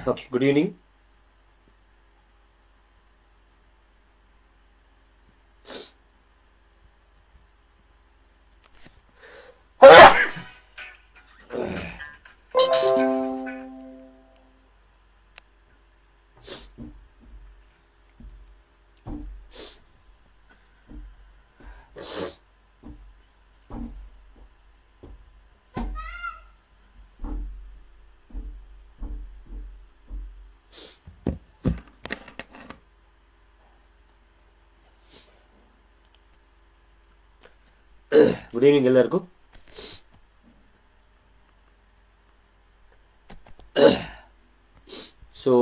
Okay, good evening. Good evening ಎಲ್ಲರಿಗೂ. So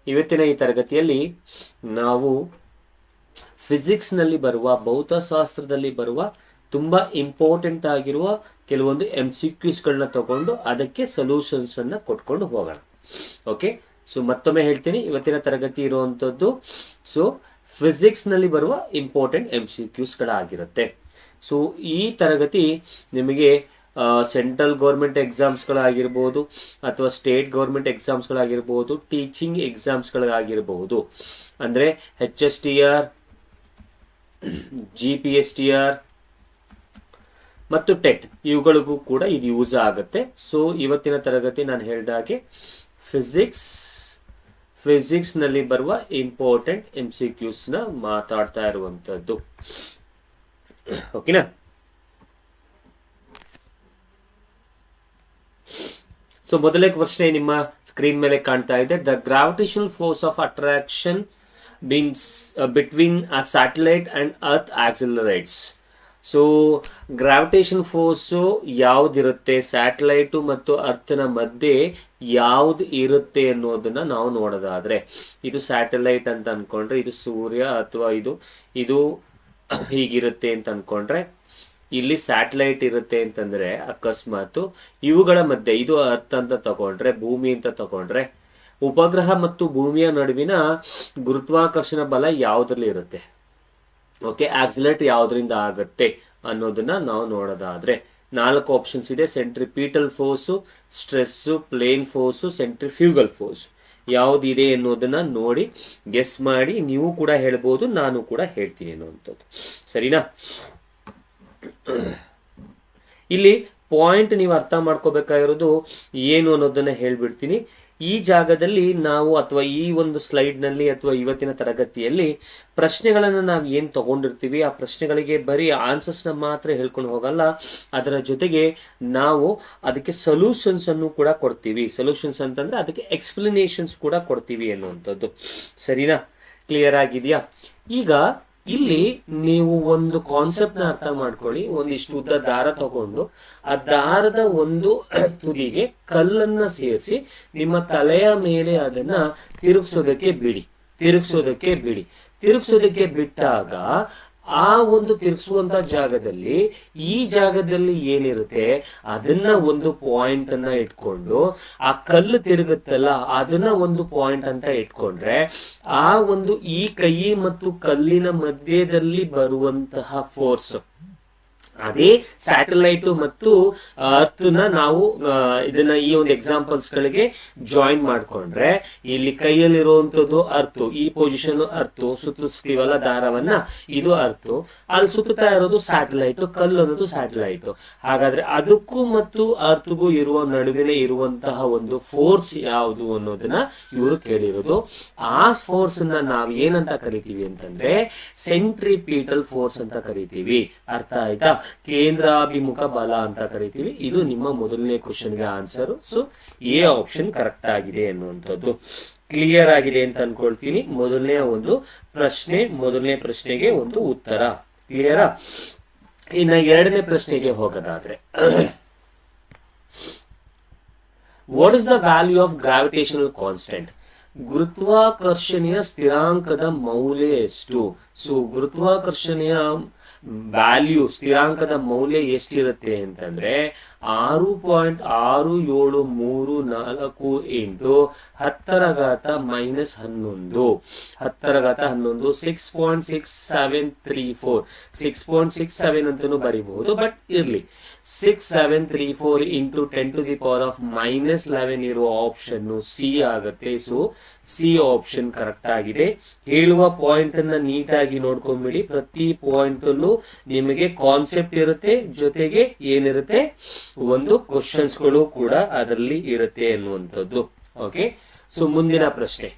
ಇವತ್ತಿನ ಈ ತರಗತಿಯಲ್ಲಿ ನಾವು ಫಿಸಿಕ್ಸ್ನಲ್ಲಿ ಬರುವ ಭೌತಶಾಸ್ತ್ರದಲ್ಲಿ ಬರುವ ತುಂಬ ಇಂಪಾರ್ಟೆಂಟ್ ಆಗಿರುವ ಕೆಲವೊಂದು MCQsಗಳನ್ನ ತಗೊಂಡು ಅದಕ್ಕೆ ಸೊಲ್ಯೂಷನ್ಸನ್ನು ಕೊಟ್ಕೊಂಡು ಹೋಗೋಣ. ಓಕೆ, ಸೊ ಮತ್ತೊಮ್ಮೆ ಹೇಳ್ತೀನಿ, ಇವತ್ತಿನ ತರಗತಿ ಇರುವಂಥದ್ದು ಫಿಸಿಕ್ಸ್ನಲ್ಲಿ ಬರುವ ಇಂಪಾರ್ಟೆಂಟ್ MCQsಗಳಾಗಿರುತ್ತೆ. ಸೊ ಈ ತರಗತಿ ನಿಮಗೆ ಸೆಂಟ್ರಲ್ ಗೌರ್ಮೆಂಟ್ ಎಕ್ಸಾಮ್ಸ್ಗಳಾಗಿರ್ಬೋದು ಅಥವಾ ಸ್ಟೇಟ್ ಗೌರ್ಮೆಂಟ್ ಎಕ್ಸಾಮ್ಸ್ಗಳಾಗಿರ್ಬೋದು, ಟೀಚಿಂಗ್ ಎಕ್ಸಾಮ್ಸ್ಗಳಾಗಿರ್ಬೋದು, ಅಂದರೆ HSTR, GPSTR ಮತ್ತು ಟೆಟ್ ಇವುಗಳಿಗೂ ಕೂಡ ಇದು ಯೂಸ್ ಆಗುತ್ತೆ. ಸೊ ಇವತ್ತಿನ ತರಗತಿ ನಾನು ಹೇಳಿದಾಗೆ ಫಿಸಿಕ್ಸ್ನಲ್ಲಿ ಬರುವ ಇಂಪಾರ್ಟೆಂಟ್ MCQsನ ಮಾತಾಡ್ತಾ ಇರುವಂಥದ್ದು. ಓಕೆನಾ? ಸೊ ಮೊದಲನೇ ಪ್ರಶ್ನೆ ನಿಮ್ಮ ಸ್ಕ್ರೀನ್ ಮೇಲೆ ಕಾಣ್ತಾ ಇದೆ. The gravitational force of attraction between a satellite and earth accelerates. So gravitation force ಯಾವುದಿರುತ್ತೆ, ಸ್ಯಾಟಲೈಟು ಮತ್ತು ಅರ್ಥನ ಮಧ್ಯೆ ಯಾವುದು ಇರುತ್ತೆ ಅನ್ನೋದನ್ನ ನಾವು ನೋಡೋದಾದ್ರೆ, ಇದು ಸ್ಯಾಟಲೈಟ್ ಅಂತ ಅನ್ಕೊಂಡ್ರೆ ಇದು ಸೂರ್ಯ ಅಥವಾ ಇದು ಹೀಗಿರುತ್ತೆ ಅಂತ ಅನ್ಕೊಂಡ್ರೆ, ಇಲ್ಲಿ ಸ್ಯಾಟಲೈಟ್ ಇರುತ್ತೆ ಅಂತಂದ್ರೆ ಅಕಸ್ಮಾತ್ ಇವುಗಳ ಮಧ್ಯೆ ಇದು ಅರ್ಥ ಅಂತ ತಗೊಂಡ್ರೆ, ಭೂಮಿ ಅಂತ ತಗೊಂಡ್ರೆ, ಉಪಗ್ರಹ ಮತ್ತು ಭೂಮಿಯ ನಡುವಿನ ಗುರುತ್ವಾಕರ್ಷಣ ಬಲ ಯಾವುದ್ರಲ್ಲಿ ಇರುತ್ತೆ, ಓಕೆ, ಆಕ್ಸಿಲೇಟ್ ಯಾವುದರಿಂದ ಆಗುತ್ತೆ ಅನ್ನೋದನ್ನ ನಾವು ನೋಡೋದಾದ್ರೆ 4 ಆಪ್ಷನ್ಸ್ ಇದೆ. Centripetal force, stress, plane force, centrifugal force ಯಾವುದಿದೆ ಅನ್ನೋದನ್ನ ನೋಡಿ ಗೆಸ್ ಮಾಡಿ ನೀವು ಕೂಡ ಹೇಳ್ಬೋದು, ನಾನು ಕೂಡ ಹೇಳ್ತೀನಿ ಅನ್ನುವಂಥದ್ದು. ಸರಿನಾ? ಇಲ್ಲಿ ಪಾಯಿಂಟ್ ನೀವು ಅರ್ಥ ಮಾಡ್ಕೋಬೇಕಾಗಿರೋದು ಏನು ಅನ್ನೋದನ್ನ ಹೇಳ್ಬಿಡ್ತೀನಿ. ಈ ಜಾಗದಲ್ಲಿ ನಾವು ಅಥವಾ ಈ ಒಂದು ಸ್ಲೈಡ್ನಲ್ಲಿ ಅಥವಾ ಇವತ್ತಿನ ತರಗತಿಯಲ್ಲಿ ಪ್ರಶ್ನೆಗಳನ್ನು ನಾವು ಏನು ತಗೊಂಡಿರ್ತೀವಿ ಆ ಪ್ರಶ್ನೆಗಳಿಗೆ ಬರೀ ಆನ್ಸರ್ಸ್ನ ಮಾತ್ರ ಹೇಳ್ಕೊಂಡು ಹೋಗಲ್ಲ, ಅದರ ಜೊತೆಗೆ ನಾವು ಅದಕ್ಕೆ ಸೊಲ್ಯೂಷನ್ಸ್ ಅನ್ನು ಕೂಡ ಕೊಡ್ತೀವಿ. ಸೊಲ್ಯೂಷನ್ಸ್ ಅಂತಂದ್ರೆ ಅದಕ್ಕೆ ಎಕ್ಸ್ಪ್ಲನೇಷನ್ಸ್ ಕೂಡ ಕೊಡ್ತೀವಿ ಅನ್ನುವಂಥದ್ದು. ಸರಿನಾ? ಕ್ಲಿಯರ್ ಆಗಿದೆಯಾ? ಈಗ ಇಲ್ಲಿ ನೀವು ಒಂದು ಕಾನ್ಸೆಪ್ಟ್ ನ ಅರ್ಥ ಮಾಡ್ಕೊಳ್ಳಿ. ಒಂದಿಷ್ಟು ಉದ್ದ ದಾರ ತಗೊಂಡು ಆ ದಾರದ ಒಂದು ತುದಿಗೆ ಕಲ್ಲನ್ನ ಸೇರಿಸಿ ನಿಮ್ಮ ತಲೆಯ ಮೇಲೆ ಅದನ್ನ ತಿರುಗಿಸೋದಕ್ಕೆ ಬಿಟ್ಟಾಗ ಆ ಒಂದು ತಿರುಗಿಸುವಂತ ಜಾಗದಲ್ಲಿ ಈ ಜಾಗದಲ್ಲಿ ಏನಿರುತ್ತೆ ಅದನ್ನ ಒಂದು ಪಾಯಿಂಟ್ ಅನ್ನ ಇಟ್ಕೊಂಡು, ಆ ಕಲ್ಲು ತಿರುಗುತ್ತಲ್ಲ ಅದನ್ನ ಒಂದು ಪಾಯಿಂಟ್ ಅಂತ ಇಟ್ಕೊಂಡ್ರೆ, ಆ ಒಂದು ಈ ಕೈ ಮತ್ತು ಕಲ್ಲಿನ ಮಧ್ಯದಲ್ಲಿ ಬರುವಂತಹ ಫೋರ್ಸ್ ಅದೇ ಸ್ಯಾಟಲೈಟ್ ಮತ್ತು ಅರ್ತ್ ನ ನಾವು ಇದನ್ನ ಈ ಒಂದು ಎಕ್ಸಾಂಪಲ್ಸ್ ಗಳಿಗೆ ಜಾಯಿನ್ ಮಾಡ್ಕೊಂಡ್ರೆ, ಇಲ್ಲಿ ಕೈಯಲ್ಲಿರುವಂತದ್ದು ಅರ್ತ್, ಈ ಪೊಸಿಷನ್ ಅರ್ತ್, ಸುತ್ತಿಸ್ತೀವಲ್ಲ ದಾರವನ್ನ, ಇದು ಅರ್ತ್, ಅಲ್ಲಿ ಸುತ್ತುತ್ತಾ ಇರೋದು ಸ್ಯಾಟಲೈಟ್, ಕಲ್ಲು ಅನ್ನೋದು ಸ್ಯಾಟಲೈಟ್. ಹಾಗಾದ್ರೆ ಅದಕ್ಕೂ ಮತ್ತು ಅರ್ಥಗೂ ಇರುವ ನಡುವಿನ ಇರುವಂತಹ ಒಂದು ಫೋರ್ಸ್ ಯಾವುದು ಅನ್ನೋದನ್ನ ಇವರು ಕೇಳಿರೋದು. ಆ ಫೋರ್ಸ್ ನ ನಾವು ಏನಂತ ಕರಿತೀವಿ ಅಂತಂದ್ರೆ ಸೆಂಟ್ರಿಪೀಟಲ್ ಫೋರ್ಸ್ ಅಂತ ಕರಿತೀವಿ. ಅರ್ಥ ಆಯ್ತಾ? ಕೇಂದ್ರಾಭಿಮುಖ ಬಲ ಅಂತ ಕರಿತೀವಿ. ಇದು ನಿಮ್ಮ ಮೊದಲನೇ ಕ್ವಶನ್ಗೆ answer. So A option correct ಆಗಿದೆ ಅನ್ನುವಂಥದ್ದು. ಕ್ಲಿಯರ್ ಆಗಿದೆ ಅಂತ ಅನ್ಕೊಳ್ತೀನಿ. ಮೊದಲನೇ ಪ್ರಶ್ನೆಗೆ ಒಂದು ಉತ್ತರ ಕ್ಲಿಯರಾ? ಇನ್ನು ಎರಡನೇ ಪ್ರಶ್ನೆಗೆ ಹೋಗೋದಾದ್ರೆ, what is the value of gravitational constant? ಗುರುತ್ವಾಕರ್ಷಣೆಯ ಸ್ಥಿರಾಂಕದ ಮೌಲ್ಯ ಎಷ್ಟು? ಸೊ ಗುರುತ್ವಾಕರ್ಷಣೆಯ ವ್ಯಾಲ್ಯೂ ಸ್ಥಿರಾಂಕದ ಮೌಲ್ಯ ಎಷ್ಟಿರುತ್ತೆ ಅಂತಂದ್ರೆ 6.6734 ಇಂಟು 10⁻−11 6.6734 6.67 ಅಂತಲೂ ಬರೀಬಹುದು, ಬಟ್ ಇರ್ಲಿ 6734 ಇಂಟು 10⁻−11 ಇರುವ ಆಪ್ಷನ್ ಸಿ ಆಗುತ್ತೆ. ಸೊ ಸಿ ಆಪ್ಷನ್ ಕರೆಕ್ಟ್ ಆಗಿದೆ. ಹೇಳುವ ಪಾಯಿಂಟ್ ಅನ್ನ ನೀಟಾಗಿ ನೋಡ್ಕೊಂಡ್ಬಿಡಿ. ಪ್ರತಿ ಪಾಯಿಂಟ್ ಅಲ್ಲೂ ನಿಮಗೆ ಕಾನ್ಸೆಪ್ಟ್ ಇರುತ್ತೆ, ಜೊತೆಗೆ ಏನಿರುತ್ತೆ ಒಂದು ಕ್ವಶನ್ಸ್ ಗಳು ಕೂಡ ಅದರಲ್ಲಿ ಇರುತ್ತೆ ಅನ್ನುವಂಥದ್ದು. ಓಕೆ, ಸೊ ಮುಂದಿನ ಪ್ರಶ್ನೆ,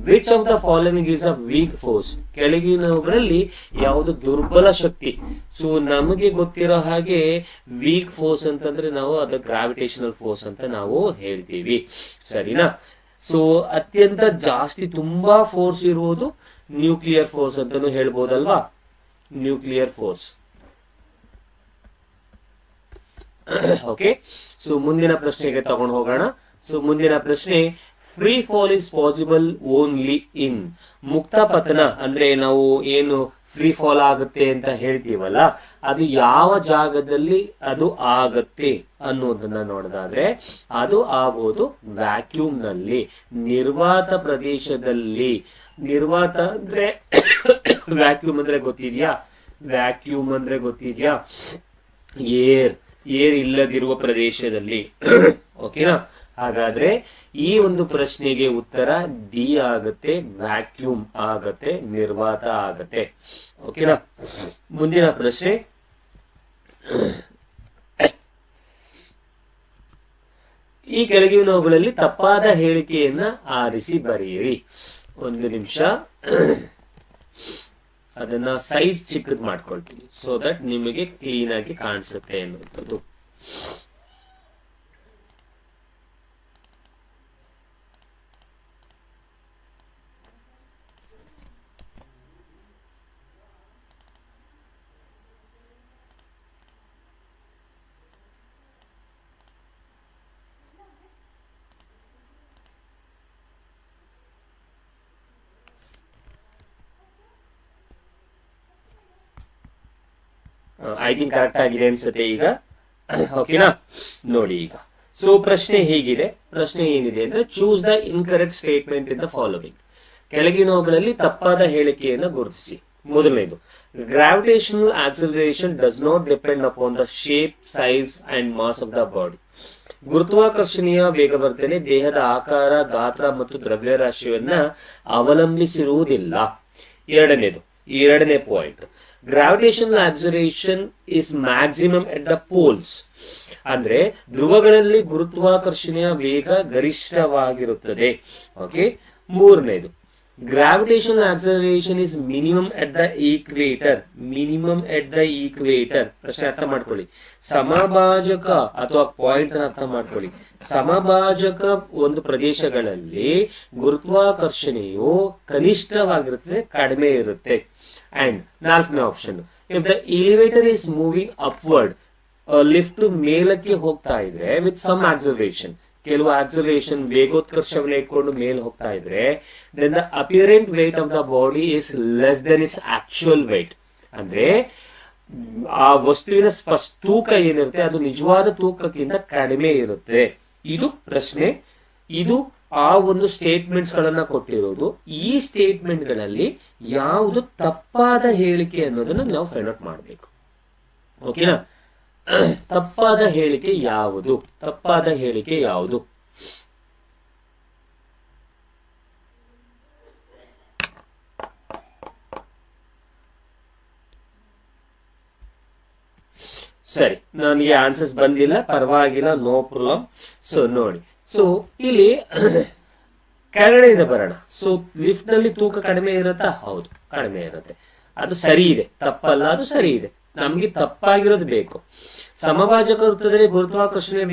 which of the following is a weak force? ಕೆಳಗಿನವುಗಳಲ್ಲಿ ಯಾವುದು ದುರ್ಬಲ ಶಕ್ತಿ? ಸೊ ನಮಗೆ ಗೊತ್ತಿರೋ ಹಾಗೆ ವೀಕ್ ಫೋರ್ಸ್ ಅಂತಂದ್ರೆ ನಾವು ಅದು ಗ್ರಾವಿಟೇಷನಲ್ ಫೋರ್ಸ್ ಅಂತ ನಾವು ಹೇಳ್ತೀವಿ, ಸರಿನಾ? ಸೊ ಅತ್ಯಂತ ಜಾಸ್ತಿ ತುಂಬಾ ಫೋರ್ಸ್ ಇರುವುದು ನ್ಯೂಕ್ಲಿಯರ್ ಫೋರ್ಸ್ ಅಂತಾನು ಹೇಳ್ಬೋದಲ್ವಾ, ನ್ಯೂಕ್ಲಿಯರ್ ಫೋರ್ಸ್. ಓಕೆ, ಸೊ ಮುಂದಿನ ಪ್ರಶ್ನೆಗೆ ತಗೊಂಡು ಹೋಗೋಣ. ಸೊ ಮುಂದಿನ ಪ್ರಶ್ನೆ, free fall is possible only in? ಮುಕ್ತ ಪತನ ಅಂದ್ರೆ ನಾವು ಏನು ಫ್ರೀ ಫಾಲ್ ಆಗುತ್ತೆ ಅಂತ ಹೇಳ್ತೀವಲ್ಲ, ಅದು ಯಾವ ಜಾಗದಲ್ಲಿ ಅದು ಆಗತ್ತೆ ಅನ್ನೋದನ್ನ ನೋಡೋದಾದ್ರೆ ಅದು ಆಗೋದು ವ್ಯಾಕ್ಯೂಮ್ ನಲ್ಲಿ, ನಿರ್ವಾತ ಪ್ರದೇಶದಲ್ಲಿ. ನಿರ್ವಾತ ಅಂದ್ರೆ ವ್ಯಾಕ್ಯೂಮ್ ಅಂದ್ರೆ ಗೊತ್ತಿದ್ಯಾ? ವ್ಯಾಕ್ಯೂಮ್ ಅಂದ್ರೆ ಗೊತ್ತಿದ್ಯಾ? ಏರ್ ಇಲ್ಲದಿರುವ ಪ್ರದೇಶದಲ್ಲಿ. ಓಕೆನಾ? ಹಾಗಾದ್ರೆ ಈ ಒಂದು ಪ್ರಶ್ನೆಗೆ ಉತ್ತರ ಡಿ ಆಗುತ್ತೆ, ವ್ಯಾಕ್ಯೂಮ್ ಆಗತ್ತೆ, ನಿರ್ವಾತ ಆಗತ್ತೆ. ಓಕೆನಾ? ಮುಂದಿನ ಪ್ರಶ್ನೆ, ಈ ಕೆಳಗಿನವುಗಳಲ್ಲಿ ತಪ್ಪಾದ ಹೇಳಿಕೆಯನ್ನ ಆರಿಸಿ ಬರೆಯಿರಿ. ಒಂದು ನಿಮಿಷ, ಅದನ್ನ ಸೈಜ್ ಚಿಕ್ಕದ್ ಮಾಡ್ಕೊಳ್ತೀನಿ ಸೊ ದಟ್ ನಿಮಗೆ ಕ್ಲೀನ್ ಆಗಿ ಕಾಣಿಸುತ್ತೆ ಅನ್ನುವಂಥದ್ದು. ಐ ಥಿಂಕ್ ಕರೆಕ್ಟ್ ಆಗಿದೆ ಅನ್ಸುತ್ತೆ ಈಗ. ಓಕೆನಾ? ನೋಡಿ ಈಗ. ಸೊ ಪ್ರಶ್ನೆ ಹೀಗಿದೆ. ಪ್ರಶ್ನೆ ಏನಿದೆ ಅಂದ್ರೆ, choose the incorrect statement in the following. ಕೆಳಗಿನವುಗಳಲ್ಲಿ ತಪ್ಪಾದ ಹೇಳಿಕೆಯನ್ನು ಗುರುತಿಸಿ. ಮೊದಲನೇದು, gravitational acceleration does not depend upon the shape, size and mass of the body. ಗುರುತ್ವಾಕರ್ಷಣೆಯ ವೇಗವರ್ಧನೆ ದೇಹದ ಆಕಾರ, ಗಾತ್ರ ಮತ್ತು ದ್ರವ್ಯರಾಶಿಯನ್ನ ಅವಲಂಬಿಸಿರುವುದಿಲ್ಲ. ಎರಡನೇ point, gravitational acceleration is maximum at the poles. ಅಂದ್ರೆ ಧ್ರುವಗಳಲ್ಲಿ ಗುರುತ್ವಾಕರ್ಷಣೆಯ ವೇಗ ಗರಿಷ್ಠವಾಗಿರುತ್ತದೆ. ಓಕೆ. ಮೂರನೇದು, gravitational acceleration is minimum at the equator. Minimum at the equator. ಪ್ರಶ್ನೆ ಅರ್ಥ ಮಾಡ್ಕೊಳ್ಳಿ. ಸಮಭಾಜಕ ಅಥವಾ ಪಾಯಿಂಟ್ ಅನ್ನು ಅರ್ಥ ಮಾಡ್ಕೊಳ್ಳಿ. ಸಮಭಾಜಕ ಒಂದು ಪ್ರದೇಶಗಳಲ್ಲಿ ಗುರುತ್ವಾಕರ್ಷಣೆಯು ಕನಿಷ್ಠವಾಗಿರುತ್ತದೆ, ಕಡಿಮೆ ಇರುತ್ತೆ. ಅಂಡ್ ನಾಲ್ಕನೇ option, if the elevator is moving upward, lift ಮೇಲಕ್ಕೆ ಹೋಗ್ತಾ ಇದ್ರೆ ವಿತ್ ಸಮ್ ಆಕ್ಸಲರೇಷನ್, ಕೆಲವು ಆಕ್ಸಲರೇಷನ್ ವೇಗೋತ್ಕರ್ಷವನ್ನು ಇಟ್ಕೊಂಡು ಮೇಲೆ ಹೋಗ್ತಾ ಇದ್ರೆ, then the apparent weight of the body is less than its actual weight. ಅಂದ್ರೆ ಆ ವಸ್ತುವಿನ ತೂಕ ಏನಿರುತ್ತೆ ಅದು ನಿಜವಾದ ತೂಕಕ್ಕಿಂತ ಕಡಿಮೆ ಇರುತ್ತೆ. ಇದು ಪ್ರಶ್ನೆ. ಇದು ಆ ಒಂದು ಸ್ಟೇಟ್ಮೆಂಟ್ಸ್ ಗಳನ್ನ ಕೊಟ್ಟಿರೋದು. ಈ ಸ್ಟೇಟ್ಮೆಂಟ್ ಗಳಲ್ಲಿ ಯಾವುದು ತಪ್ಪಾದ ಹೇಳಿಕೆ ಅನ್ನೋದನ್ನ ನಾವು ಫೈಂಡ್ ಔಟ್ ಮಾಡಬೇಕು. ಓಕೆನಾ? ತಪ್ಪಾದ ಹೇಳಿಕೆ ಯಾವುದು? ತಪ್ಪಾದ ಹೇಳಿಕೆ ಯಾವುದು? ಸರಿ, ನನಗೆ ಆನ್ಸರ್ಸ್ ಬಂದಿಲ್ಲ, ಪರವಾಗಿಲ್ಲ, ನೋ ಪ್ರಾಬ್ಲಮ್. ಸೊ ನೋಡಿ, ಸೊ ಇಲ್ಲಿ ಕೆಳಗಡೆಯಿಂದ ಬರೋಣ. ಸೊ ಲಿಫ್ಟ್ ನಲ್ಲಿ ತೂಕ ಕಡಿಮೆ ಇರುತ್ತಾ? ಹೌದು, ಕಡಿಮೆ ಇರುತ್ತೆ. ಅದು ಸರಿ ಇದೆ, ತಪ್ಪಲ್ಲ, ಅದು ಸರಿ ಇದೆ. ನಮ್ಗೆ ತಪ್ಪಾಗಿರೋದು ಬೇಕು. ಸಮಭಾಜಕ ವೃತ್ತದಲ್ಲಿ ಗುರುತ್ವಾಕರ್ಷಣೆ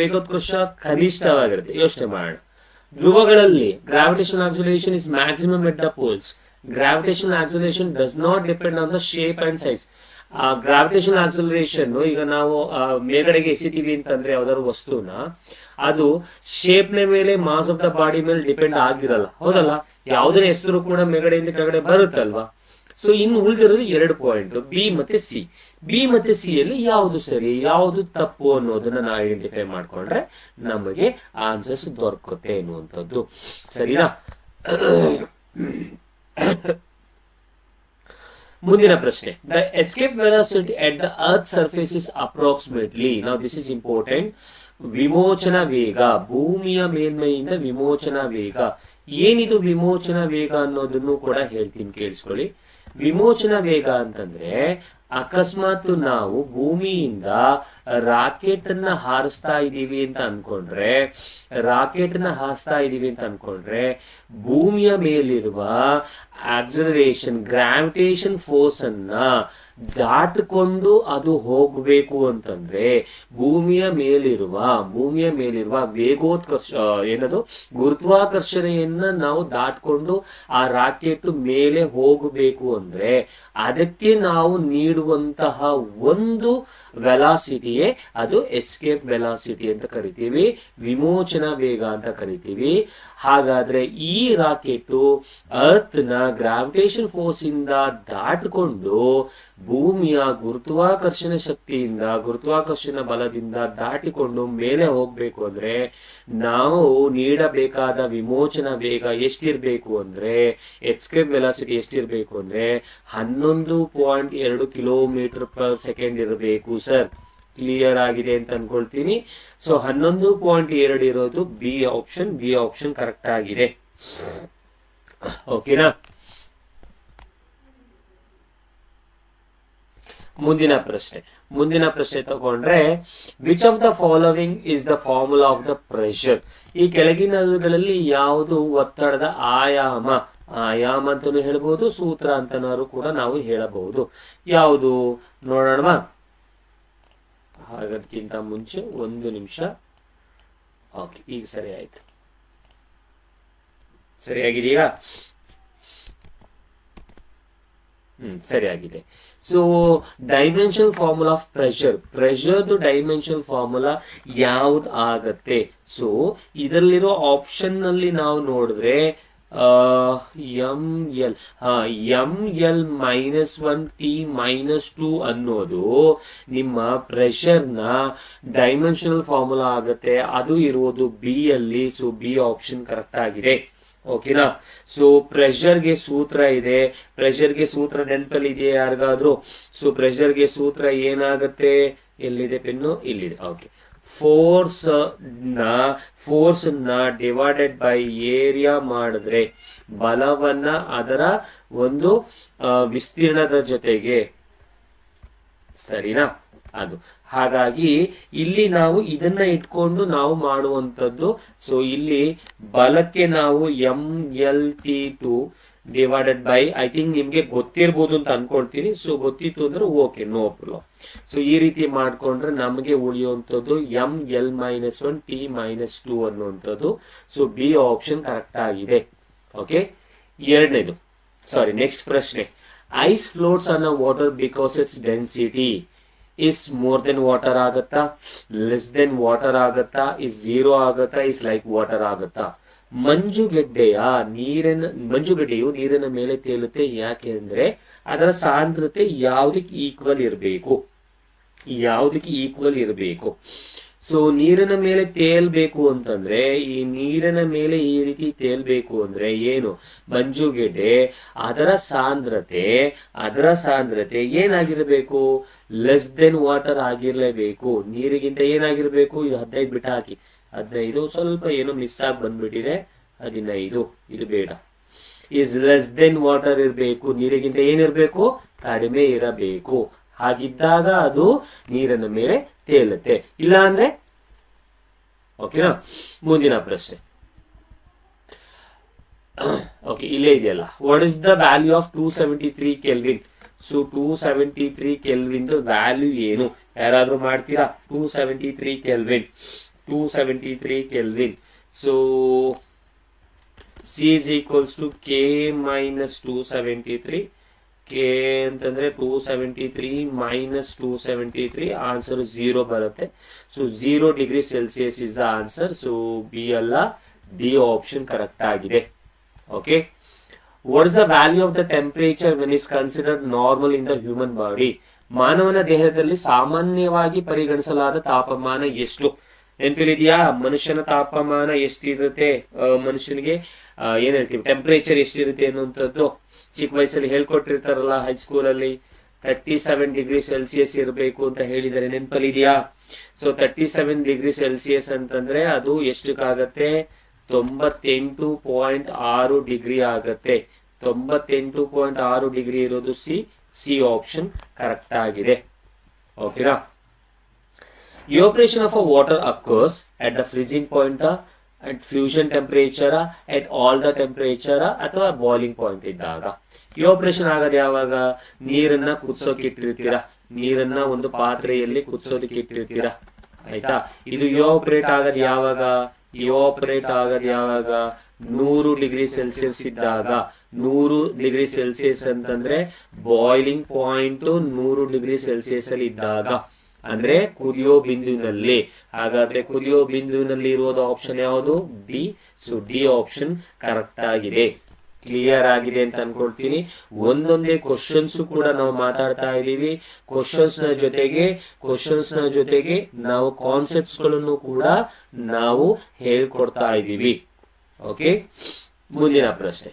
ವೇಗೋತ್ಕರ್ಷ ಕನಿಷ್ಠವಾಗಿರುತ್ತೆ. ಯೋಚನೆ ಮಾಡೋಣ. ಧ್ರುವಗಳಲ್ಲಿ gravitational acceleration is maximum at the poles. Gravitational acceleration does not depend on the shape and size. Gravitational acceleration ಈಗ ನಾವು ಮೇಲ್ಗಡೆಗೆ ಎಸಿತೀವಿ ಅಂತಂದ್ರೆ ಯಾವ್ದಾದ್ರು ವಸ್ತುನ, ಅದು ಶೇಪ್ ನ ಮೇಲೆ, ಮಾಸ್ ಆಫ್ ದ ಬಾಡಿ ಮೇಲೆ ಡಿಪೆಂಡ್ ಆಗಿರಲ್ಲ. ಹೌದಲ್ಲ? ಯಾವುದೇ ಹೆಸರು ಕೂಡ ಮೇಲ್ಗಡೆಯಿಂದ ಕೆಳಗಡೆ ಬರುತ್ತಲ್ವಾ? ಸೊ ಇನ್ನು ಉಳಿದಿರೋದು 2 ಪಾಯಿಂಟ್, ಬಿ ಮತ್ತೆ ಸಿ. ಬಿ ಮತ್ತೆ ಸಿ ಅಲ್ಲಿ ಯಾವುದು ಸರಿ ಯಾವುದು ತಪ್ಪು ಅನ್ನೋದನ್ನ ನಾವು ಐಡೆಂಟಿಫೈ ಮಾಡ್ಕೊಂಡ್ರೆ ನಮಗೆ ಆನ್ಸರ್ಸ್ ದೊರಕುತ್ತೆ ಅನ್ನುವಂಥದ್ದು. ಸರಿನಾ? ಮುಂದಿನ ಪ್ರಶ್ನೆ, the escape velocity at the earth surface is approximately. ನಾವು ದಿಸ್ ಇಸ್ ಇಂಪಾರ್ಟೆಂಟ್. ವಿಮೋಚನಾ ವೇಗ, ಭೂಮಿಯ ಮೇಲ್ಮೈಯಿಂದ ವಿಮೋಚನಾ ವೇಗ. ಏನಿದು ವಿಮೋಚನಾ ವೇಗ ಅನ್ನೋದನ್ನು ಕೂಡ ಹೇಳ್ತೀನಿ, ಕೇಳಿಸ್ಕೊಳ್ಳಿ. ವಿಮೋಚನಾ ವೇಗ ಅಂತಂದ್ರೆ ಅಕಸ್ಮಾತ್ ನಾವು ಭೂಮಿಯಿಂದ ರಾಕೆಟ್ ಅನ್ನ ಹಾರಿಸ್ತಾ ಇದೀವಿ ಅಂತ ಅನ್ಕೊಂಡ್ರೆ ಭೂಮಿಯ ಮೇಲಿರುವ ಆಕ್ಸಲರೇಷನ್, ಗ್ರಾವಿಟೇಷನ್ ಫೋರ್ಸ್ ಅನ್ನ ದಾಟಿಕೊಂಡು ಅದು ಹೋಗಬೇಕು ಅಂತಂದ್ರೆ ಭೂಮಿಯ ಮೇಲಿರುವ ವೇಗೋತ್ಕರ್ಷ ಏನದು ಗುರುತ್ವಾಕರ್ಷಣೆಯನ್ನ ನಾವು ದಾಟ್ಕೊಂಡು ಆ ರಾಕೆಟ್ ಮೇಲೆ ಹೋಗಬೇಕು ಅಂದ್ರೆ ಅದಕ್ಕೆ ನಾವು ನೀಡುವಂತಹ ಒಂದು ವೆಲಾಸಿಟಿಯೇ ಅದು ಎಸ್ಕೇಪ್ ವೆಲಾಸಿಟಿ ಅಂತ ಕರಿತೀವಿ, ವಿಮೋಚನಾ ವೇಗ ಅಂತ ಕರಿತೀವಿ. ಹಾಗಾದ್ರೆ ಈ ರಾಕೆಟ್ ಅರ್ತ್ ನ ಗ್ರಾವಿಟೇಷನ್ ಫೋರ್ಸ್ ಇಂದ ದಾಟಿಕೊಂಡು ಭೂಮಿಯ ಗುರುತ್ವಾಕರ್ಷಣ ಶಕ್ತಿಯಿಂದ, ಗುರುತ್ವಾಕರ್ಷಣ ಬಲದಿಂದ ದಾಟಿಕೊಂಡು ಮೇಲೆ ಹೋಗ್ಬೇಕು ಅಂದ್ರೆ ನಾವು ನೀಡಬೇಕಾದ ವಿಮೋಚನಾ ವೇಗ ಎಷ್ಟಿರ್ಬೇಕು ಅಂದ್ರೆ, ಎಸ್ಕೇಪ್ ವೆಲಾಸಿಟಿ ಎಷ್ಟಿರ್ಬೇಕು ಅಂದ್ರೆ 11.2 ಕಿಲೋಮೀಟರ್ ಪರ್ ಸೆಕೆಂಡ್ ಇರಬೇಕು ಸರ್. ಕ್ಲಿಯರ್ ಆಗಿದೆ ಅಂತ ಅನ್ಕೊಳ್ತೀನಿ. ಸೊ 11.2 ಇರೋದು ಬಿ ಆಪ್ಷನ್ ಕರೆಕ್ಟ್ ಆಗಿದೆ. ಓಕೆನಾ? ಮುಂದಿನ ಪ್ರಶ್ನೆ ತಗೊಂಡ್ರೆ, which of the following is the formula of the pressure. ಈ ಕೆಳಗಿನವುಗಳಲ್ಲಿ ಯಾವುದು ಒತ್ತಡದ ಆಯಾಮ ಅಂತಾನು ಹೇಳ್ಬಹುದು, ಸೂತ್ರ ಅಂತನಾರು ಕೂಡ ನಾವು ಹೇಳಬಹುದು. ಯಾವುದು ನೋಡೋಣ. ಹಾಗಕ್ಕಿಂತ ಮುಂಚೆ 1 ನಿಮಿಷ. ಓಕೆ, ಈಗ ಸರಿ ಆಯ್ತು. ಸರಿಯಾಗಿದೆಯಾ? ಸರಿಯಾಗಿದೆ. ಸೊ ಡೈಮೆನ್ಷನ್ ಫಾರ್ಮುಲಾ ಆಫ್ ಪ್ರೆಷರ್ದು ಡೈಮೆನ್ಷನ್ ಫಾರ್ಮುಲಾ ಯಾವ್ದು ಆಗತ್ತೆ? ಸೊ ಇದರಲ್ಲಿರೋ ಆಪ್ಷನ್ ನಲ್ಲಿ ನಾವು ನೋಡಿದ್ರೆ ML -1T-2 ಅನ್ನೋದು ನಿಮ್ಮ ಪ್ರೆಷರ್ ನ ಡೈಮೆನ್ಷನಲ್ ಫಾರ್ಮುಲಾ ಆಗತ್ತೆ. ಅದು ಇರುವುದು ಬಿ ಅಲ್ಲಿ. ಸೊ ಬಿ ಆಪ್ಷನ್ ಕರೆಕ್ಟ್ ಆಗಿದೆ. ಓಕೆನಾ? ಸೊ ಪ್ರೆಷರ್ಗೆ ಸೂತ್ರ ಇದೆ. ಪ್ರೆಷರ್ಗೆ ಸೂತ್ರ ನೆನಪಲ್ಲಿ ಇದೆ ಯಾರಿಗಾದ್ರೂ? ಸೊ ಪ್ರೆಷರ್ಗೆ ಸೂತ್ರ ಏನಾಗತ್ತೆ? ಎಲ್ಲಿದೆ ಪೆನ್ನು? ಇಲ್ಲಿದೆ. ಓಕೆ, ಫೋರ್ಸ್ ನ ಡಿವೈಡೆಡ್ ಬೈ ಏರಿಯಾ ಮಾಡಿದ್ರೆ ಬಲವನ್ನ ಅದರ ಒಂದು ವಿಸ್ತೀರ್ಣದ ಜೊತೆಗೆ, ಸರಿನಾ? ಅದು ಹಾಗಾಗಿ ಇಲ್ಲಿ ನಾವು ಇದನ್ನ ಇಟ್ಕೊಂಡು ನಾವು ಮಾಡುವಂಥದ್ದು. ಸೊ ಇಲ್ಲಿ ಬಲಕ್ಕೆ ನಾವು MLT2 divided by, I think ನಿಮ್ಗೆ ಗೊತ್ತಿರ್ಬೋದು ಅಂತ ಅನ್ಕೊಳ್ತೀನಿ. ಸೊ ಗೊತ್ತಿತ್ತು ಅಂದ್ರೆ ಓಕೆ, ನೋ ಪ್ರಾಬ್ಲಮ್. ಸೊ ಈ ರೀತಿ ಮಾಡ್ಕೊಂಡ್ರೆ ನಮಗೆ ಉಳಿಯುವಂಥದ್ದು ML-1T-2 ಅನ್ನುವಂಥದ್ದು. ಸೊ ಬಿ ಆಪ್ಷನ್ ಕರೆಕ್ಟ್ ಆಗಿದೆ. ಓಕೆ, ನೆಕ್ಸ್ಟ್ ಪ್ರಶ್ನೆ, ice floats on water because it's density is more than water ಆಗತ್ತಾ, ಲೆಸ್ ದೆನ್ ವಾಟರ್ ಆಗತ್ತಾ, ಇಸ್ 0 ಆಗತ್ತಾ, ಇಸ್ ಲೈಕ್ ವಾಟರ್ ಆಗತ್ತಾ? ಮಂಜುಗಡ್ಡೆಯು ನೀರಿನ ಮೇಲೆ ತೇಲುತ್ತೆ. ಯಾಕೆಂದ್ರೆ ಅದರ ಸಾಂದ್ರತೆ ಯಾವುದಕ್ಕೆ ಈಕ್ವಲ್ ಇರಬೇಕು? ಸೊ ನೀರಿನ ಮೇಲೆ ತೇಲ್ಬೇಕು ಅಂತಂದ್ರೆ, ಈ ನೀರಿನ ಮೇಲೆ ಈ ರೀತಿ ತೇಲ್ಬೇಕು ಅಂದ್ರೆ ಏನು? ಮಂಜುಗೆಡ್ಡೆ ಅದರ ಸಾಂದ್ರತೆ ಏನಾಗಿರ್ಬೇಕು? ಲೆಸ್ ದೆನ್ ವಾಟರ್ ಆಗಿರ್ಲೇಬೇಕು. ನೀರಿಗಿಂತ ಏನಾಗಿರ್ಬೇಕು? ಇದು 15 ಬಿಟ್ಟು ಹಾಕಿ, 15 ಸ್ವಲ್ಪ ಏನೋ ಮಿಸ್ ಆಗಿ ಬಂದ್ಬಿಟ್ಟಿದೆ, 15 ಇದು ಬೇಡ. ಇಸ್ ಲೆಸ್ ದೆನ್ ವಾಟರ್ ಇರಬೇಕು. ನೀರಿಗಿಂತ ಏನಿರ್ಬೇಕು? ಕಡಿಮೆ ಇರಬೇಕು. ಹಾಗಿದ್ದಾಗ ಅದು ನೀರಿನ ಮೇಲೆ ತೇಲುತ್ತೆ, ಇಲ್ಲ ಅಂದ್ರೆ ಓಕೆನಾ? ಮುಂದಿನ ಪ್ರಶ್ನೆ. ಓಕೆ, ಇಲ್ಲೇ ಇದೆಯಲ್ಲ, what is the value of 273 kelvin? So 273 kelvin value ಏನು? ಯಾರಾದ್ರೂ ಮಾಡ್ತೀರಾ? 273 kelvin. So C is equals to K minus 273. K ಅಂತಂದ್ರೆ 273 minus 273, ಆನ್ಸರ್ 0 ಬರುತ್ತೆ. So 0 degree Celsius is the answer. So B ಅಲ್ಲ, ಡಿ ಆಪ್ಷನ್ ಕರೆಕ್ಟ್ ಆಗಿದೆ. Okay, what is the value of the temperature when is considered normal in the human body? ಮಾನವನ ದೇಹದಲ್ಲಿ ಸಾಮಾನ್ಯವಾಗಿ ಪರಿಗಣಿಸಲಾದ ತಾಪಮಾನ ಎಷ್ಟು? ನೆನಪಿದೆಯಾ? ಮನುಷ್ಯನ ತಾಪಮಾನ ಎಷ್ಟಿರುತ್ತೆ, ಮನುಷ್ಯನಿಗೆ ಏನ್ ಹೇಳ್ತೀವಿ ಟೆಂಪರೇಚರ್ ಎಷ್ಟಿರುತ್ತೆ ಅನ್ನುವಂಥದ್ದು ಚಿಕ್ಕ ವಯಸ್ಸಲ್ಲಿ ಹೇಳ್ಕೊಟ್ಟಿರ್ತಾರಲ್ಲ ಹೈಸ್ಕೂಲಲ್ಲಿ. 37 ಡಿಗ್ರಿ ಸೆಲ್ಸಿಯಸ್ ಇರಬೇಕು ಅಂತ ಹೇಳಿದರೆ ನೆನಪಲ್ಲಿದೆಯಾ? ಸೊ 37 ಡಿಗ್ರಿ ಸೆಲ್ಸಿಯಸ್ ಅಂತಂದ್ರೆ ಅದು ಎಷ್ಟಕ್ಕಾಗತ್ತೆ? 98.6 ಡಿಗ್ರಿ ಆಗತ್ತೆ. 98.6 ಡಿಗ್ರಿ ಇರೋದು ಸಿ ಆಪ್ಷನ್ ಕರೆಕ್ಟ್ ಆಗಿದೆ. ಓಕೆನಾ? Evaporation of a water occurs at the freezing point, at fusion temperature, at all the temperature ಅಥವಾ ಬಾಯ್ಲಿಂಗ್ ಪಾಯಿಂಟ್ ಇದ್ದಾಗ. ಇವಾಪರೇಷನ್ ಆಗೋದು ಯಾವಾಗ? ನೀರನ್ನ ಕುದಿಸೋಕೆ ಇಟ್ಟಿರ್ತೀರಾ, ನೀರನ್ನ ಒಂದು ಪಾತ್ರೆಯಲ್ಲಿ ಕುದಿಸೋದಕ್ಕೆ ಇಟ್ಟಿರ್ತೀರಾ, ಆಯ್ತಾ? ಇದು ಇವಾಪರೇಟ್ ಆಗೋದು ಯಾವಾಗ? ಇವಾಪರೇಟ್ ಆಗೋದು ಯಾವಾಗ? 100 ಡಿಗ್ರಿ ಸೆಲ್ಸಿಯಸ್ ಇದ್ದಾಗ. 100 ಡಿಗ್ರಿ ಸೆಲ್ಸಿಯಸ್ ಅಂತಂದ್ರೆ ಬಾಯ್ಲಿಂಗ್ ಪಾಯಿಂಟ್ 100 ಡಿಗ್ರಿ ಸೆಲ್ಸಿಯಸ್ ಅಲ್ಲಿ ಇದ್ದಾಗ, ಅಂದ್ರೆ ಕುದಿಯೋ ಬಿಂದುವಿನಲ್ಲಿ. ಹಾಗಾದ್ರೆ ಕುದಿಯೋ ಬಿಂದುವಿನಲ್ಲಿ ಇರೋದು ಆಪ್ಷನ್ ಯಾವುದು? D. So D option correct ಆಗಿದೆ. ಕ್ಲಿಯರ್ ಆಗಿದೆ ಅಂತ ಅನ್ಕೊಳ್ತೀನಿ. ಒಂದೊಂದೇ ಕ್ವಶನ್ಸ್ ಕೂಡ ನಾವು ಮಾತಾಡ್ತಾ ಇದೀವಿ. ಕ್ವಶನ್ಸ್ ನ ಜೊತೆಗೆ ನಾವು ಕಾನ್ಸೆಪ್ಟ್ಸ್ ಗಳನ್ನು ಕೂಡ ನಾವು ಹೇಳ್ಕೊಡ್ತಾ ಇದೀವಿ. ಓಕೆ, ಮುಂದಿನ ಪ್ರಶ್ನೆ.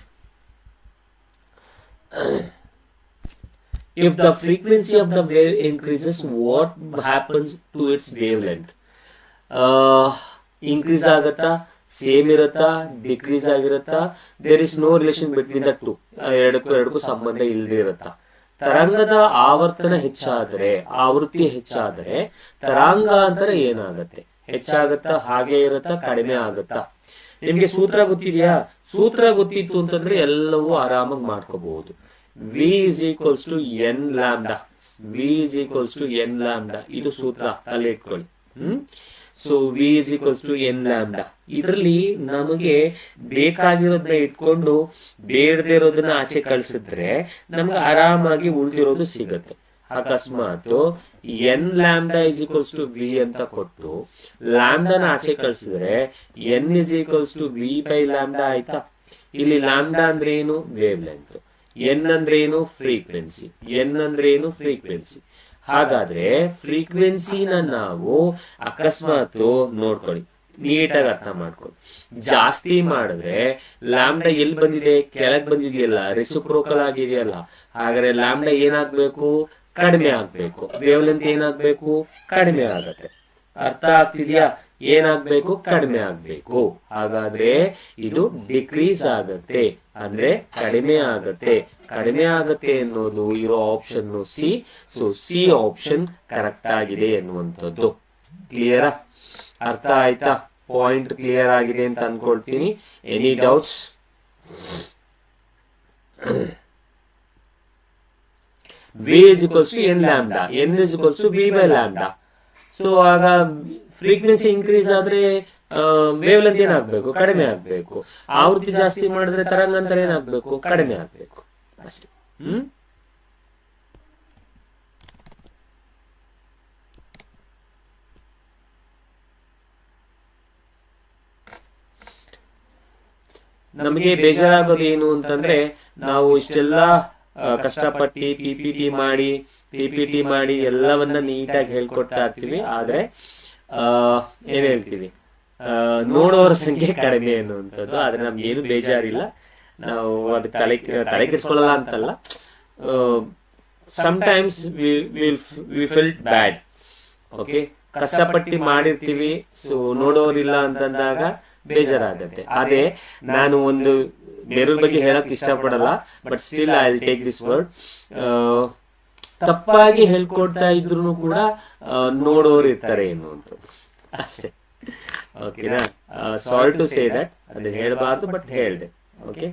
If the frequency of the wave increases, what happens to its wavelength? Increase ಆಗತ್ತಾ, ಸೇಮ್ ಇರುತ್ತಾ, ಡಿಕ್ರೀಸ್ ಆಗಿರುತ್ತಾ? There is no relation between the two. ಎರಡಕ್ಕೂ ಸಂಬಂಧ ಇಲ್ಲದೆ ಇರುತ್ತಾ? ತರಂಗದ ಆವರ್ತನ ಹೆಚ್ಚಾದರೆ, ಆವೃತ್ತಿ ಹೆಚ್ಚಾದರೆ ತರಂಗಾಂತರ ಏನಾಗತ್ತೆ? ಹೆಚ್ಚಾಗತ್ತಾ, ಹಾಗೆ ಇರುತ್ತಾ, ಕಡಿಮೆ ಆಗುತ್ತಾ? ನಿಮ್ಗೆ ಸೂತ್ರ ಗೊತ್ತಿದೆಯಾ? ಸೂತ್ರ ಗೊತ್ತಿತ್ತು ಅಂತಂದ್ರೆ ಎಲ್ಲವೂ ಆರಾಮಾಗಿ ಮಾಡ್ಕೋಬಹುದು. V is equals to n lambda. V is equals to n lambda. ಇದು ಸೂತ್ರ ತಲೆ ಇಟ್ಕೊಳ್ಳಿ. So V is equals to n lambda. ಇದರಲ್ಲಿ ನಮಗೆ ಬೇಕಾಗಿರೋದನ್ನ ಇಟ್ಕೊಂಡು ಬೇಡದೇ ಇರೋದನ್ನ ಆಚೆ ಕಳ್ಸಿದ್ರೆ ನಮ್ಗೆ ಆರಾಮಾಗಿ ಉಳಿದಿರೋದು ಸಿಗತ್ತೆ. ಅಕಸ್ಮಾತ್ n lambda is equals to v ಅಂತ ಕೊಟ್ಟು ಲ್ಯಾಂಬ್ಡಾನ ಆಚೆ ಕಳ್ಸಿದ್ರೆ n is equals to v by lambda ಆಯ್ತಾ? ಇಲ್ಲಿ ಲ್ಯಾಂಬ್ಡಾ ಅಂದ್ರೆ ಏನು? Wave length. ಎನ್ ಅಂದ್ರೆ ಏನು? ಫ್ರೀಕ್ವೆನ್ಸಿ. ಎನ್ ಅಂದ್ರೆ ಏನು? ಫ್ರೀಕ್ವೆನ್ಸಿ. ಹಾಗಾದ್ರೆ ಫ್ರೀಕ್ವೆನ್ಸಿನ ನಾವು ಅಕಸ್ಮಾತ್ ನೋಡ್ಕೊಳ್ಳಿ, ನೀಟಾಗಿ ಅರ್ಥ ಮಾಡ್ಕೊಳ್ಳಿ. ಜಾಸ್ತಿ ಮಾಡಿದ್ರೆ ಲ್ಯಾಂಬ್ಡಾ ಎಲ್ಲಿ ಬಂದಿದೆ? ಕೆಳಗೆ ಬಂದಿದೆಯಲ್ಲ, ರೆಸಿಪ್ರೋಕಲ್ ಆಗಿದೆಯಲ್ಲ. ಹಾಗಾದ್ರೆ ಲ್ಯಾಂಬ್ಡಾ ಏನಾಗ್ಬೇಕು? ಕಡಿಮೆ ಆಗ್ಬೇಕು. ವೇವ್ ಲೆಂತ್ ಏನಾಗ್ಬೇಕು? ಕಡಿಮೆ ಆಗತ್ತೆ. ಅರ್ಥ ಆಗ್ತಿದ್ಯಾ? ಏನಾಗ್ಬೇಕು? ಕಡಿಮೆ ಆಗ್ಬೇಕು. ಹಾಗಾದ್ರೆ ಇದು ಡಿಕ್ರೀಸ್ ಆಗತ್ತೆ, ಅಂದ್ರೆ ಕಡಿಮೆ ಆಗತ್ತೆ. ಕಡಿಮೆ ಆಗತ್ತೆ ಅನ್ನೋದು ಇರೋ option C. So C option correct ಆಗಿದೆ ಎನ್ನುವಂಥದ್ದು. ಕ್ಲಿಯರಾ? ಅರ್ಥ ಆಯ್ತಾ? ಪಾಯಿಂಟ್ ಕ್ಲಿಯರ್ ಆಗಿದೆ ಅಂತ ಅನ್ಕೊಳ್ತೀನಿ. Any doubts? V is equals to n lambda. n is equals to v by lambda. So ಆಗ ಫ್ರೀಕ್ವೆನ್ಸಿ ಇನ್ಕ್ರೀಸ್ ಆದ್ರೆ ವೇವ್ ಲೆಂತ್ ಏನಾಗಬೇಕು? ಕಡಿಮೆ ಆಗಬೇಕು. ಆವೃತ್ತಿ ಜಾಸ್ತಿ ಮಾಡಿದ್ರೆ ತರಂಗಾಂತರ ಏನಾಗಬೇಕು? ಕಡಿಮೆ ಆಗಬೇಕು ಅಷ್ಟೇ. ನಮಗೆ ಬೇಜಾರಾಗೋದು ಏನು ಅಂತಂದ್ರೆ, ನಾವು ಇಷ್ಟೆಲ್ಲ ಕಷ್ಟಪಟ್ಟು ಪಿಪಿಟಿ ಮಾಡಿ ಎಲ್ಲವನ್ನ ನೀಟಾಗಿ ಹೇಳ್ಕೊಡ್ತಾ ಇರ್ತೀವಿ. ಆದ್ರೆ ಏನ್ ಹೇಳ್ತೀವಿ, ನೋಡೋರ ಸಂಖ್ಯೆ ಕಡಿಮೆ ಅನ್ನುವಂಥದ್ದು. ಆದ್ರೆ ನಮ್ಗೆ ಏನು ಬೇಜಾರಿಲ್ಲ, ನಾವು ಅದಕ್ಕೆ ತಲೆ ಕೆಡಿಸ್ಕೊಳ್ಳಲ್ಲ ಅಂತಲ್ಲ. Sometimes we felt bad. Okay, ಕಷ್ಟಪಟ್ಟು ಮಾಡಿರ್ತೀವಿ, ಸೊ ನೋಡೋರಿಲ್ಲ ಅಂತಂದಾಗ ಬೇಜಾರಾಗತ್ತೆ. ಅದೇ ನಾನು ಒಂದು ಬೇರೆಯವ್ರ ಬಗ್ಗೆ ಹೇಳಕ್ ಇಷ್ಟಪಡಲ್ಲ, but still I will take this word. ತಪ್ಪಾಗಿ ಹೇಳ್ಕೊಡ್ತಾ ಇದ್ರು ಕೂಡ ನೋಡೋರು ಇರ್ತಾರೆ ಎನ್ನುವಂಥದ್ದು ಅಷ್ಟೇ. ಓಕೆನಾ? ಸಾರಿ ಟು ಸೇ ದಟ್, ಅದು ಹೇಳಬಾರ್ದು, ಬಟ್ ಹೇಳ್ದೆ. ಓಕೆ,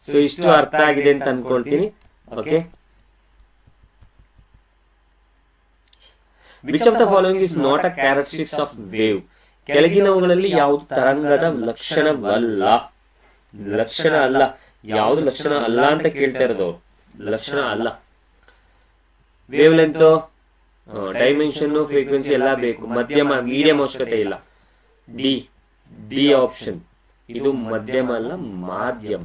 ಸೊ ಇಷ್ಟು ಅರ್ಥ ಆಗಿದೆ ಅಂತ ಅನ್ಕೊಳ್ತೀನಿ. Okay, which of the following is not a characteristics of wave? ಕೆಳಗಿನವುಗಳಲ್ಲಿ ಯಾವುದು ತರಂಗದ ಲಕ್ಷಣವಲ್ಲ? ಲಕ್ಷಣ ಅಲ್ಲ. ಯಾವುದು ಲಕ್ಷಣ ಅಲ್ಲ ಅಂತ ಕೇಳ್ತಾ ಇರೋದು? ಲಕ್ಷಣ ಅಲ್ಲ. ವೇವ್ ಲೆಂತ್ ಡೈಮೆನ್ಷನ್ ಫ್ರೀಕ್ವೆನ್ಸಿ ಎಲ್ಲ ಬೇಕು, ಮಧ್ಯಮ ಮೀಡಿಯಂ ಅವಶ್ಯಕತೆ ಇಲ್ಲ. ಡಿ ಡಿ ಆಪ್ಷನ್, ಇದು ಮಧ್ಯಮ ಅಲ್ಲ ಮಾಧ್ಯಮ.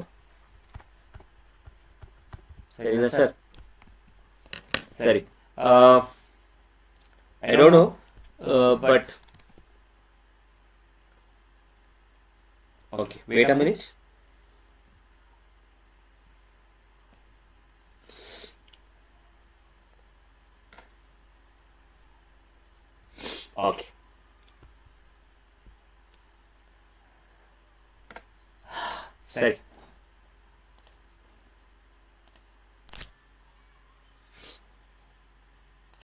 ಸರಿನಾ ಸರ್? ಸರಿ. I don't know but okay, wait a minute. Okay, ಸರಿ.